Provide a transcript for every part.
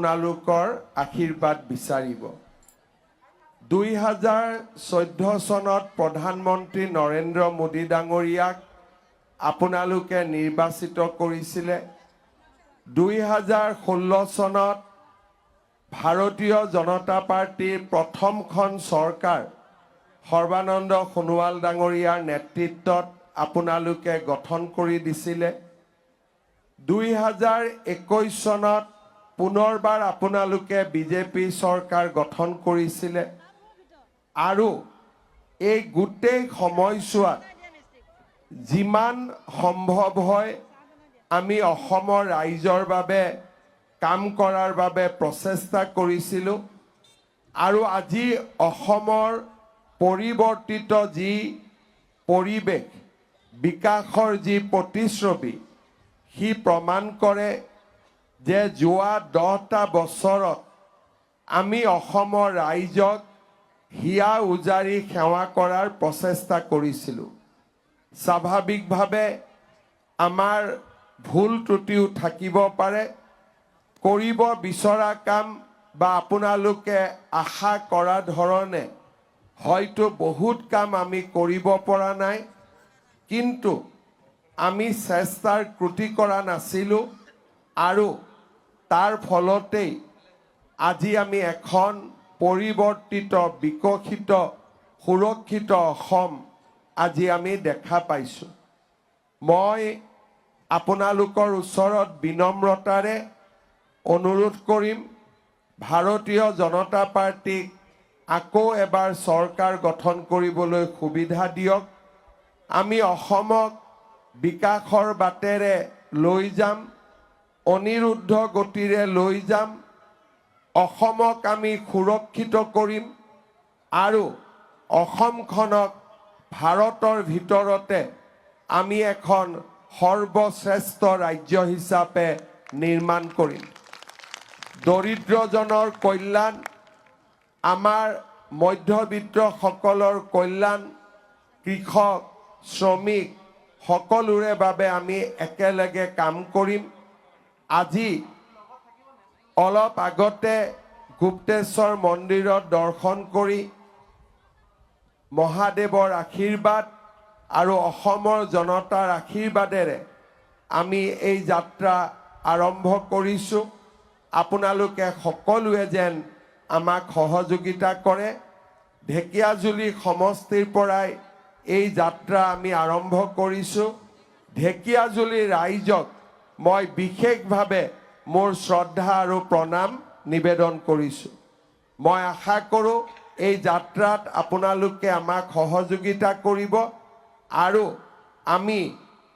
আপোনালোকৰ আশীৰ্বাদ বিচাৰিব 2014 চনত প্ৰধানমন্ত্ৰী নৰেন্দ্ৰ মোদী ডাঙৰীয়াক আপোনালোকে নিৰ্বাচিত কৰিছিলে 2016 চনত ভাৰতীয় জনতা পাৰ্টিৰ প্ৰথমখন চৰকাৰ সৰ্বানন্দ সোণোৱাল ডাঙৰীয়াৰ নেতৃত্বত আপোনালোকে গঠন কৰি দিছিলে 2021 চনত পুনৰবাৰ আপোনালোকে বিজেপি চৰকাৰ গঠন কৰিছিলে আৰু এই গোটেই সময়ছোৱাত যিমান সম্ভৱ হয় আমি অসমৰ ৰাইজৰ বাবে কাম কৰাৰ বাবে প্ৰচেষ্টা কৰিছিলোঁ আৰু আজি অসমৰ পৰিৱৰ্তিত যি পৰিৱেশ বিকাশৰ যি প্ৰতিশ্ৰুতি সি প্ৰমাণ কৰে যে যোৱা 10টা বছৰত আমি অসমৰ ৰাইজক হিয়া উজাৰি সেৱা কৰাৰ প্ৰচেষ্টা কৰিছিলোঁ স্বাভাৱিকভাৱে আমাৰ ভুল ত্ৰুটিও থাকিব পাৰে কৰিব বিচৰা কাম বা আপোনালোকে আশা কৰা ধৰণে হয়তো বহুত কাম আমি কৰিব পৰা নাই কিন্তু আমি চেষ্টাৰ ত্ৰুটি কৰা নাছিলোঁ আৰু তাৰ ফলতেই আজি আমি এখন পৰিৱৰ্তিত বিকশিত সুৰক্ষিত অসম আজি আমি দেখা পাইছোঁ মই আপোনালোকৰ ওচৰত বিনম্ৰতাৰে অনুৰোধ কৰিম ভাৰতীয় জনতা পাৰ্টিক আকৌ এবাৰ চৰকাৰ গঠন কৰিবলৈ সুবিধা দিয়ক আমি অসমক বিকাশৰ বাটেৰে লৈ যাম অনিৰুদ্ধ গতিৰে লৈ যাম অসমক আমি সুৰক্ষিত কৰিম আৰু অসমখনক ভাৰতৰ ভিতৰতে আমি এখন সৰ্বশ্ৰেষ্ঠ ৰাজ্য হিচাপে নিৰ্মাণ কৰিম দৰিদ্ৰজনৰ কল্যাণ আমাৰ মধ্যবিত্তসকলৰ কল্যাণ কৃষক শ্ৰমিক সকলোৰে বাবে আমি একেলগে কাম কৰিম আজি অলপ আগতে গুপ্তেশ্বৰ মন্দিৰত দৰ্শন কৰি মহাদেৱৰ আশীৰ্বাদ আৰু অসমৰ জনতাৰ আশীৰ্বাদেৰে আমি এই যাত্ৰা আৰম্ভ কৰিছোঁ আপোনালোকে সকলোৱে যেন আমাক সহযোগিতা কৰে ঢেকিয়াজুলি সমষ্টিৰ পৰাই এই যাত্ৰা আমি আৰম্ভ কৰিছোঁ ঢেকিয়াজুলি ৰাইজক মই বিশেষভাৱে মোৰ শ্ৰদ্ধা আৰু প্ৰণাম নিবেদন কৰিছোঁ মই আশা কৰোঁ এই যাত্ৰাত আপোনালোকে আমাক সহযোগিতা কৰিব আৰু আমি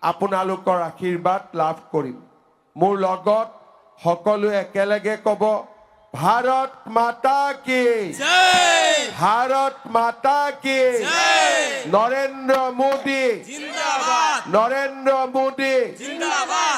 আপোনালোকৰ আশীৰ্বাদ লাভ কৰিম মোৰ লগত সকলোৱে একেলগে ক'ব ভাৰত মাতা কি জয় ভাৰত মাতা কি জয় নৰেন্দ্ৰ মোদী জিন্দাবাদ নৰেন্দ্ৰ মোদী জিন্দাবাদ